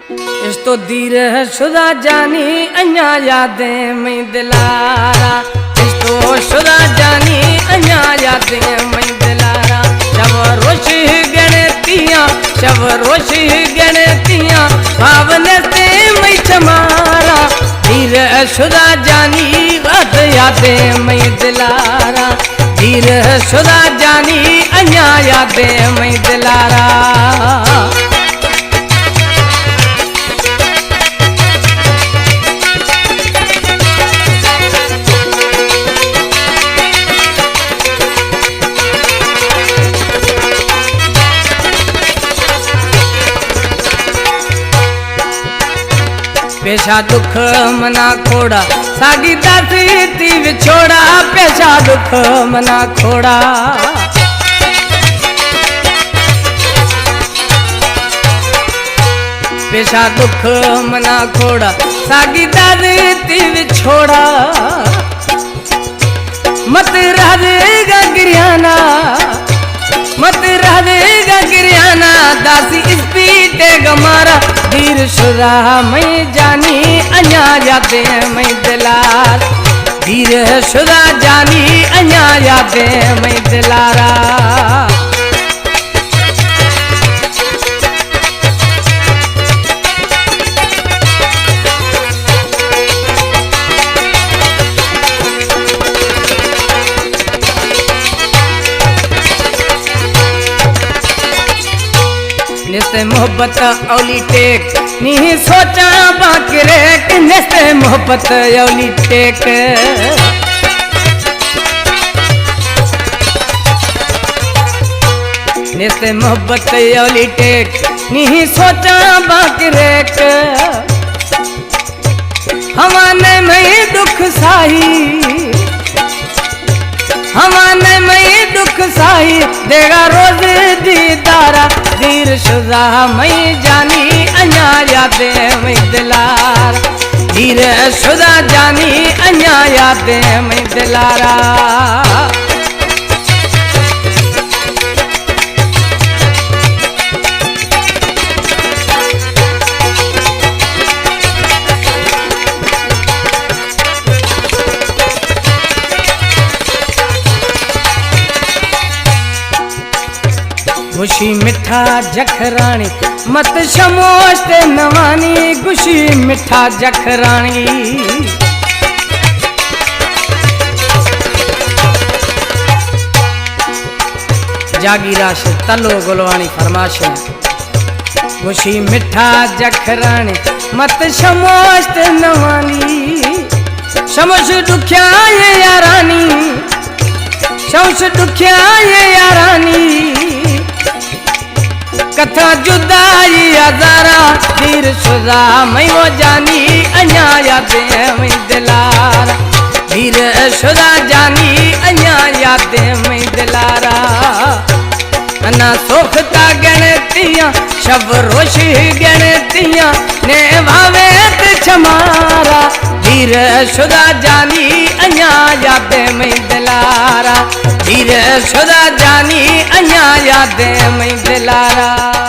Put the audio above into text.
इस तो दीर शुदा जानी अञा यादें में दिलारा, इस तो शुदा जानी अञा यादें में दिलारा। शब रोश गणतियाँ, शब रोश गणतियाँ, भावने से मैं छमारा। दीर शुदा जानी बात यादें में दिलारा, दीर शुदा जानी अञा यादें में दिलारा। पेशा दुख मना खोड़ा, सागी दासी थी विछोड़ा। पेशा दुख मना खोड़ा, पेशा दुख मना खोड़ा, सागी दासी थी विछोड़ा। मत रहेगा गिरियाना, मत रहेगा गिरियाना, दासी इस पीटे गमारा। दीर शुदा मैं जानी अञा यादें में दिलार, दीर शुदा जानी अञा यादें में दिलारा। निस्ते मोहब्बत औली टेक, नहीं सोचा बाकरे कि निस्ते मोहब्बत औली टेक। निस्ते मोहब्बत औली टेक, नहीं सोचा बाकरे। हमारे में दुख साही, हमारे में दुख साही, देगा रोज दीदारा। दीर शुदा मैं जानी अञा यादें में दिलार, दीर शुदा जानी अञा यादें में दिलारा। गुशी मिठा जखरानी, मत शमोश ते नवानी। गुशी मिठा जखरानी, जागीराश तलो गुलवानी फरमाश। गुशी मिठा जखरानी, मत शमोश ते नवानी। शमोश दुखिया ये यारानी, शमोश दुखिया ये यारानी। कथा जुदाई हजारा, दीर शुदा मैं वो जानी अञा यादें में दिलारा। दीर शुदा जानी अञा यादें में दिलारा। अना सोखता गणतियाँ, शब रोश गणतियाँ, ने भावे छमारा। दीर शुदा जानी अञा यादें में दिलारा, दीर शुदा जानी अञा यादें में दिलारा।